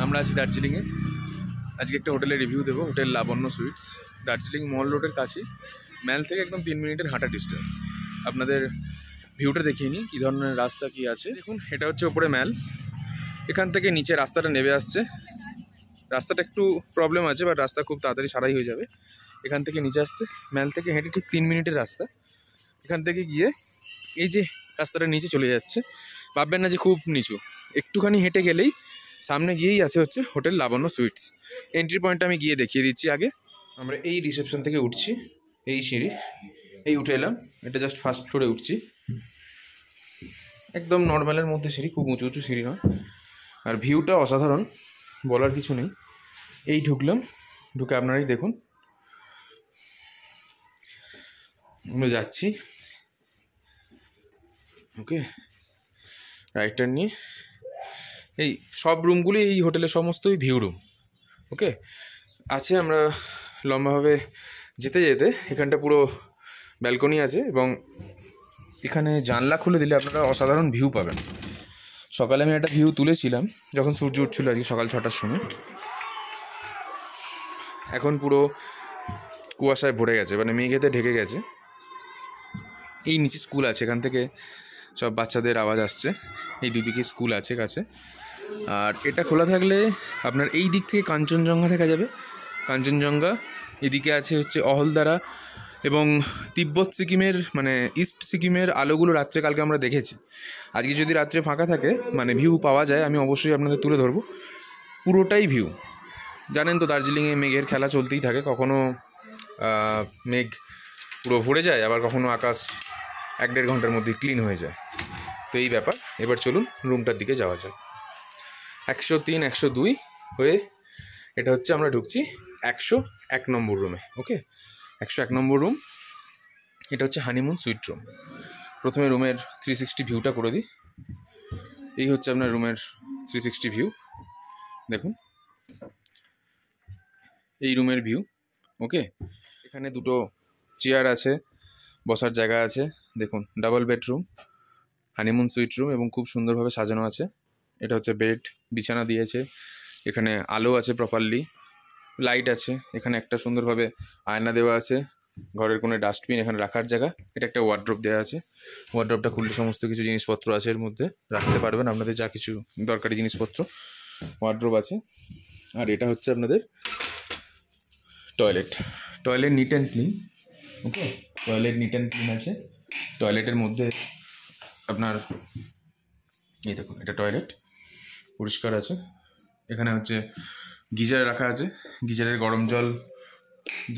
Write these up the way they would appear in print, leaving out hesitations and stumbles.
আমরা আছি দার্জিলিংয়ে। আজকে একটা হোটেলের রিভিউ দেবো, হোটেল লাবণ্য সুইটস, দার্জিলিং মল রোডের কাছে, ম্যাল থেকে একদম 3 মিনিটের হাঁটা ডিস্টেন্স। আপনাদের ভিউটা দেখিয়ে নিই কী ধরনের রাস্তা কী আছে। দেখুন, এটা হচ্ছে ওপরে ম্যাল, এখান থেকে নিচে রাস্তাটা নেমে আসছে। রাস্তাটা একটু প্রবলেম আছে, বাট রাস্তা খুব তাড়াতাড়ি সারাই হয়ে যাবে। এখান থেকে নিচে আসতে ম্যাল থেকে হেঁটে ঠিক 3 মিনিটের রাস্তা। এখান থেকে গিয়ে এই যে রাস্তাটা নিচে চলে যাচ্ছে, ভাববেন না যে খুব নিচু, একটুখানি হেঁটে গেলেই সামনে গিয়েই আসে হচ্ছে হোটেল লাবণ্য সুইটস। এন্ট্রি পয়েন্টটা আমি গিয়ে দেখিয়ে দিচ্ছি। আগে আমরা এই রিসেপশন থেকে উঠছি, এই সিঁড়ি, এই উঠে এলাম। এটা জাস্ট ফার্স্ট ফ্লোরে উঠছি, একদম নর্মালের মধ্যে সিঁড়ি, খুব উঁচু উঁচু সিঁড়ি নয়। আর ভিউটা অসাধারণ, বলার কিছু নেই। এই ঢুকলাম, ঢুকে আপনারাই দেখুন। আমরা যাচ্ছি, ওকে, রাইট টার্ন নিয়ে। এই সব রুমগুলি এই হোটেলের সমস্তই ভিউ রুম, ওকে আছে। আমরা লম্বাভাবে যেতে যেতে এখানটা পুরো ব্যালকনি আছে, এবং এখানে জানলা খুলে দিলে আপনারা অসাধারণ ভিউ পাবেন। সকালে আমি একটা ভিউ তুলেছিলাম যখন সূর্য উঠছিল, আজকে সকাল 6টার সময়। এখন পুরো কুয়াশায় ভরে গেছে, মানে মেঘেতে ঢেকে গেছে। এই নিচে স্কুল আছে, এখান থেকে সব বাচ্চাদের আওয়াজ আসছে। এই দুদিকে স্কুল আছে কাছে। আর এটা খোলা থাকলে আপনার এই দিক থেকে কাঞ্চনজঙ্ঘা দেখা যাবে। কাঞ্চনজঙ্ঘা এদিকে আছে হচ্ছে অহলদারা এবং তিব্বত সিকিমের, মানে ইস্ট সিকিমের আলোগুলো রাত্রে কালকে আমরা দেখেছি। আজকে যদি রাত্রে ফাঁকা থাকে, মানে ভিউ পাওয়া যায়, আমি অবশ্যই আপনাদের তুলে ধরবো। পুরোটাই ভিউ। জানেন তো দার্জিলিংয়ে মেঘের খেলা চলতেই থাকে, কখনো মেঘ পুরো ভরে যায়, আবার কখনো আকাশ 1-1.5 ঘন্টার মধ্যে ক্লিন হয়ে যায়। তো এই ব্যাপার। এবার চলুন রুমটার দিকে যাওয়া যায়। 103, 102 হয়ে এটা হচ্ছে আমরা ঢুকছি 101 নম্বর রুমে, ওকে। 101 নম্বর রুম, এটা হচ্ছে হানিমুন সুইট রুম। প্রথমে রুমের 360 ভিউটা করে দিই। এই হচ্ছে আপনার রুমের 360 ভিউ, দেখুন এই রুমের ভিউ, ওকে। এখানে দুটো চেয়ার আছে, বসার জায়গা আছে। দেখুন, double bedroom, honeymoon sweet room, এবং খুব সুন্দরভাবে সাজানো আছে। এটা হচ্ছে বেড, বিছানা দিয়েছে, এখানে আলো আছে, প্রপারলি লাইট আছে। এখানে একটা সুন্দরভাবে আয়না দেওয়া আছে, ঘরের কোনো ডাস্টবিন, এখানে রাখার জায়গা। এটা একটা ওয়ার্ড্রোব দেওয়া আছে। ওয়ার্ড্রোবটা খুললে সমস্ত কিছু জিনিসপত্র আছে এর মধ্যে, রাখতে পারবেন আপনাদের যা কিছু দরকারি জিনিসপত্র। ওয়ার্ড্রোব আছে। আর এটা হচ্ছে আপনাদের toilet. Toilet neat and clean, okay. Toilet neat and clean আছে। টয়লেটের মধ্যে আপনার এই দেখুন, এটা টয়লেট পরিষ্কার আছে। এখানে হচ্ছে গিজার রাখা আছে। গিজারের গরম জল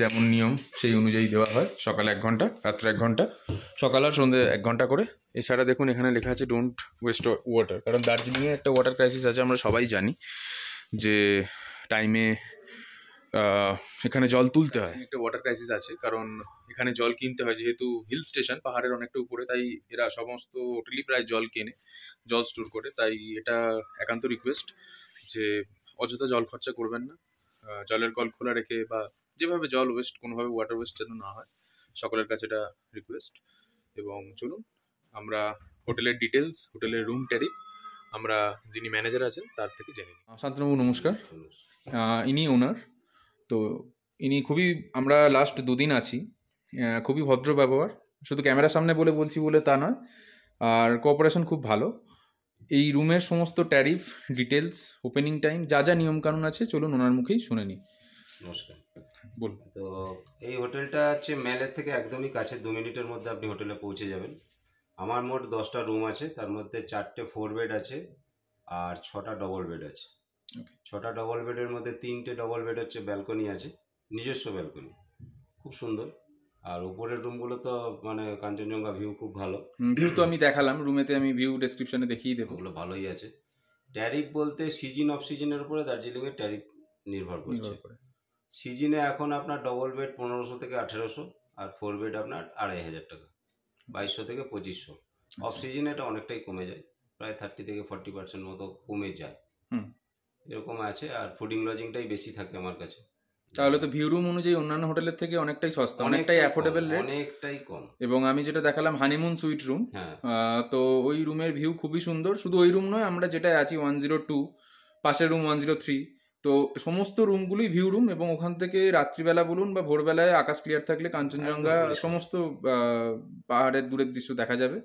যেমন নিয়ম সেই অনুযায়ী দেওয়া হয়। সকালে 1 ঘন্টা, রাত্রে 1 ঘন্টা, সকাল আর সন্ধ্যে 1 ঘন্টা করে। এছাড়া দেখুন এখানে লেখা আছে ডোন্ট ওয়েস্ট ওয়াটার, কারণ দার্জিলিংয়ে একটা ওয়াটার ক্রাইসিস আছে, আমরা সবাই জানি যে টাইমে এখানে জল তুলতে হয়। একটা ওয়াটার ক্রাইসিস আছে, কারণ এখানে জল কিনতে হয়, যেহেতু হিল স্টেশন, পাহাড়ের অনেকটা উপরে, তাই এরা সমস্ত হোটেলই প্রায় জল কেনে, জল স্টোর করে। তাই এটা একান্ত রিকোয়েস্ট যে অযথা জল খরচা করবেন না। জলের কল খোলা রেখে, বা যেভাবে জল ওয়েস্ট, কোনোভাবে ওয়াটার ওয়েস্ট যেন না হয়, সকলের কাছে এটা রিকোয়েস্ট। এবং চলুন আমরা হোটেলের ডিটেলস, হোটেলের রুম ট্যারিফ আমরা যিনি ম্যানেজার আছেন তার থেকে জেনে নিই। শান্তনুবাবু নমস্কার, ইনি ওনার। তো ইনি খুবই, আমরা লাস্ট 2 দিন আছি, খুবই ভদ্র ব্যবহার, শুধু ক্যামেরার সামনে বলছি বলে তা নয়, আর কোঅপারেশন খুব ভালো। এই রুমের সমস্ত ট্যারিফ, ডিটেলস, ওপেনিং টাইম, যা যা নিয়মকানুন আছে, চলুন ওনার মুখেই শুনে নিই। নমস্কার, বলুন। তো এই হোটেলটা হচ্ছে ম্যালের থেকে একদমই কাছে, 2 মিনিটের মধ্যে আপনি হোটেলে পৌঁছে যাবেন। আমার মোট 10টা রুম আছে, তার মধ্যে 4টে 4 বেড আছে আর 6টা ডবল বেড আছে। 6টা ডবল বেডের মধ্যে 3টে ডবল বেড হচ্ছে ব্যালকনি আছে, নিজস্ব ব্যালকনি, খুব সুন্দর। আর উপরের রুমগুলো তো মানে কাঞ্চনজঙ্ঘা ভিউ খুব ভালো। ভিউ তো আমি দেখালাম, রুমেতে আমি ভিউ ডেসক্রিপশনে দেখিয়ে দেবো। ওগুলো ভালোই আছে। ট্যারিফ বলতে সিজন অফ সিজনের উপরে দার্জিলিংয়ের ট্যারিফ নির্ভর করছে। সিজনে এখন আপনার ডবল বেড 1500 থেকে 1800, আর 4 বেড আপনার 2500 টাকা, 2200 থেকে 2500। অফ সিজনে এটা অনেকটাই কমে যায়, প্রায় 30 থেকে 40% মতো কমে যায়, এরকম আছে। আর ফুডিং লজিংটাই বেশি থাকে আমার কাছে। তাহলে তো ভিউ রুম অনুযায়ী অন্যান্য হোটেলের থেকে অনেকটাই সস্তা, অনেকটাই অ্যাফোর্ডেবল রেট, অনেকটাই কম। এবং আমি যেটা দেখালাম হানিমুন সুইট রুম, তো ওই রুমের ভিউ খুবই সুন্দর। শুধু ওই রুম নয়, আমরা যেটা আছি 102 পাশের রুম 103। তো সমস্ত রুমগুলোই ভিউ রুম, এবং ওখান থেকে রাত্রিবেলা বলুন বা ভোরবেলায় আকাশ ক্লিয়ার থাকলে কাঞ্চনজঙ্ঘা একদম পরিষ্কার। সমস্ত পাহাড়ের দূরের দৃশ্য দেখা যাবে,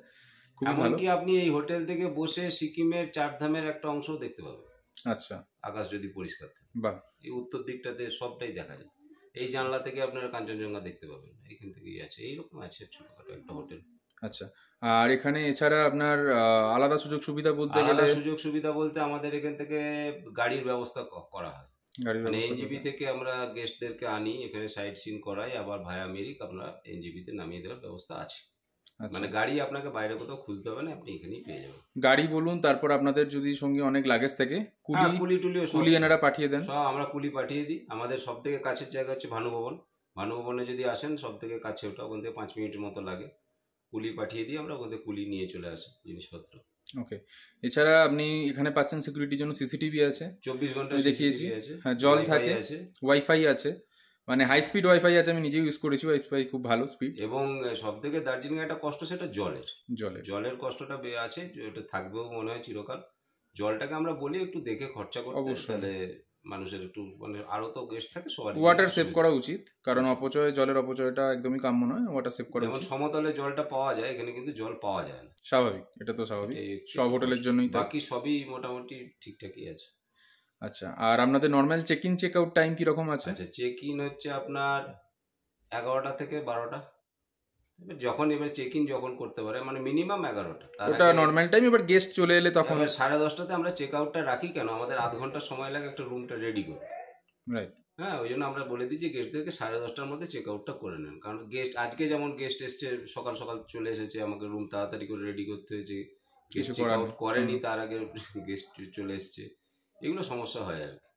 খুবই ভালো। এমনকি আপনি এই হোটেল থেকে বসে সিকিমের চারধামের একটা অংশও দেখতে পাবেন, আচ্ছা, আকাশ যদি পরিষ্কার থাকে। বাহ, এই উত্তর দিকটাতে সবটাই দেখা যায়। এই জানলা থেকে আপনারা কাঞ্চনজঙ্ঘা দেখতে পাবেন, এখান থেকেই আছে। এইরকম আছে ছোটখাটো একটা হোটেল। আচ্ছা। আর এখানে এছাড়া আপনার আলাদা সুযোগ সুবিধা বলতে গেলে, আলাদা সুযোগ সুবিধা বলতে আমাদের এখান থেকে গাড়ির ব্যবস্থা করা হয়। গাড়ির মানে ব্যবস্থা এনজিপি করবেন। থেকে আমরা গেস্টদেরকে আনি, এখানে সাইট সিন করাই, আবার ভায়া মিরিক আমরা এনজিপিতে নামিয়ে দেওয়ার ব্যবস্থা আছে। আচ্ছা, মানে গাড়ি আপনাকে বাইরে কোথাও খুঁজতে হবে না, আপনি এখানেই পেয়ে যাবেন। গাড়ি বলুন, তারপর আপনাদের যদি সঙ্গে অনেক লাগেজ থাকে, হ্যাঁ, কুলি টুলিও সব কুলি এনারা পাঠিয়ে দেন। সব আমরা কুলি পাঠিয়ে দিই। আমাদের সব থেকে কাছের জায়গা হচ্ছে ভানুভবন। ভানুভবনে যদি আসেন সব থেকে কাছে, ওটা ওখান থেকে 5 মিনিটের মতো লাগে। কুলি পাঠিয়ে দিই আমরা, ওখান থেকে কুলি নিয়ে চলে আসে জিনিসপত্র। ওকে। এছাড়া আপনি এখানে পাচ্ছেন সিকিউরিটির জন্য সিসিটিভি আছে, 24 ঘন্টা আমি দেখিয়েছি। CCTV আছে, হ্যাঁ, জল Wi-Fi থাকে, আছে, ওয়াইফাই আছে, মানে হাই স্পিড ওয়াইফাই আছে, আমি নিজেও ইউজ করেছি, ওয়াইফাই খুব ভালো স্পিড। এবং সব থেকে দার্জিলিং একটা কষ্ট সেটা জলের। জলের জলের কষ্টটা আছে, ওটা থাকবেও মনে হয় চিরকাল। জলটাকে আমরা বলি একটু দেখে খরচা করতে, অবশ্যই। তাহলে মানুষের একটু মানে আরো তো গেস্ট থাকে, সবারই ওয়াটার সেভ সুবিধা। করা উচিত, কারণ অপচয়, জলের অপচয়টা একদমই কাম্য নয়, ওয়াটার সেভ করা যেমন উচিত। সমতলে জলটা পাওয়া যায়, এখানে কিন্তু জল পাওয়া যায় না। স্বাভাবিক, এটা তো স্বাভাবিক, এটাই একটু সব হোটেলের কষ্ট। জন্যই তাই। বাকি সবই মোটামুটি ঠিকঠাকই আছে। আচ্ছা, আর আপনাদের normal check in check out time কিরকম আছে? আচ্ছা, চেক ইন হচ্ছে আপনার 11টা থেকে 12টা। এবার চেক ইন যখন করতে পারে, মানে মিনিমাম 11টা। ওটা নর্মাল টাইম, এবার গেস্ট চলে এলে তখন? এবার 10:30টাতে আমরা চেক আউটটা রাখি, কেন আমাদের আধ ঘন্টা সময় লাগে একটা রুমটা রেডি করতে। রাইট। হ্যাঁ, ওই জন্য আমরা বলে দিই যে গেস্টদেরকে 10:30টার মধ্যে চেক আউটটা করে নেন। কারণ আজকে যেমন গেস্ট এসছে সকাল সকাল চলে এসেছে, আমাকে রুম তাড়াতাড়ি করে রেডি করতে হয়েছে, গেস্ট কিছু চেক করার আউট নেই। করেনি, তার আগে গেস্ট চলে এসছে, এগুলো সমস্যা হয় আর কি।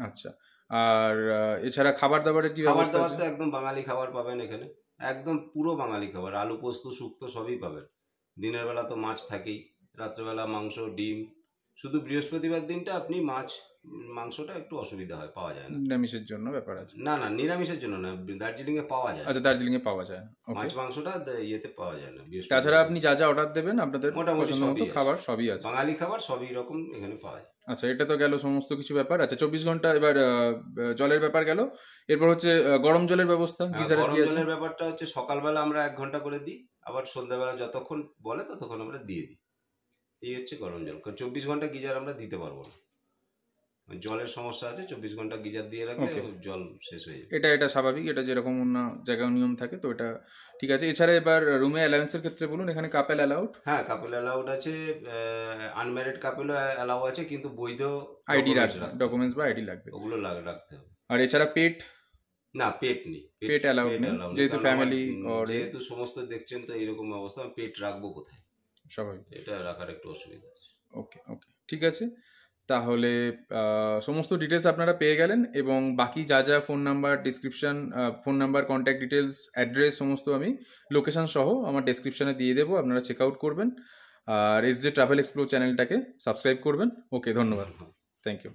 আচ্ছা, আর এছাড়া খাবার দাবারের কি খাবার ব্যবস্থা দাবার আছে? তো একদম বাঙালি খাবার পাবেন এখানে, একদম পুরো বাঙালি খাবার, আলু পোস্ত শুক্তো সবই পাবেন। দিনের বেলা তো মাছ থাকেই, রাত্রেবেলা মাংস ডিম। শুধু বৃহস্পতিবার দিনটা আপনি মাংসটা একটু অসুবিধা হয়, পাওয়া যায় না। নিরামিষের জন্য ব্যাপার আছে। না না, নিরামিষের জন্য না, দার্জিলিং এ পাওয়া যায়। আচ্ছা, দার্জিলিং এ পাওয়া যায়। ওকে। মাছ মাংসটা ইয়েতে পাওয়া যায় না বৃহস্পতিবার। তাছাড়া আপনি যা যা অর্ডার দেবেন আপনাদের মোটামুটি পছন্দ মতো সবই আছে। খাবার সবই আছে। বাঙালি খাবার সবই রকম এখানে পাওয়া যায়। আচ্ছা, এটা তো গেল সমস্ত কিছু ব্যাপার। আচ্ছা, 24 ঘন্টা এবার জলের ব্যাপার গেল, এরপর হচ্ছে গরম জলের ব্যবস্থা, গিজারের গরম কি আছে? জলের ব্যাপারটা হচ্ছে সকালবেলা আমরা 1 ঘন্টা করে দিই, আবার সন্ধ্যাবেলা যতক্ষণ বলে ততক্ষণ আমরা দিয়ে দিই। এই হচ্ছে গরম জল। কারণ 24 ঘন্টা গিজার আমরা দিতে পারবো না, জলের সমস্যা আছে। 24 ঘন্টা গিজার দিয়ে রাখলে Okay. জল শেষ হয়ে যাবে। এটা স্বাভাবিক, এটা যেরকম অন্য জায়গায় নিয়ম থাকে, তো এটা ঠিক আছে। এছাড়া এবার রুমে অ্যালাউন্সের ক্ষেত্রে বলুন, এখানে কাপেল অ্যালাউড? হ্যাঁ, কাপল অ্যালাউড আছে, আনম্যারিড কাপেলও অ্যালাউ আছে, কিন্তু বৈধ আইডি documents রাখতে হবে। ডকুমেন্টস বা আইডি লাগবে। ওগুলো রাখতে হবে। আর এছাড়া পেট? না, পেট নেই। Pet allowed নেই, allow নেই, যেহেতু কারণ family আমার, or যেহেতু সমস্ত দেখছেন তো এইরকম অবস্থা, আমি পেট রাখবো কোথায়? স্বাভাবিক। এটা রাখার একটু অসুবিধা আছে। ওকে, ওকে, ঠিক আছে। তাহলে সমস্ত ডিটেলস আপনারা পেয়ে গেলেন, এবং বাকি যা যা phone number, description, phone number, contact details, address সমস্ত আমি লোকেশন সহ আমার ডেসক্রিপশনে দিয়ে দেবো, আপনারা চেক আউট করবেন। আর এসজে ট্রাভেল এক্সপ্লোর চ্যানেলটাকে সাবস্ক্রাইব করবেন। ওকে, ধন্যবাদ, থ্যাংক ইউ।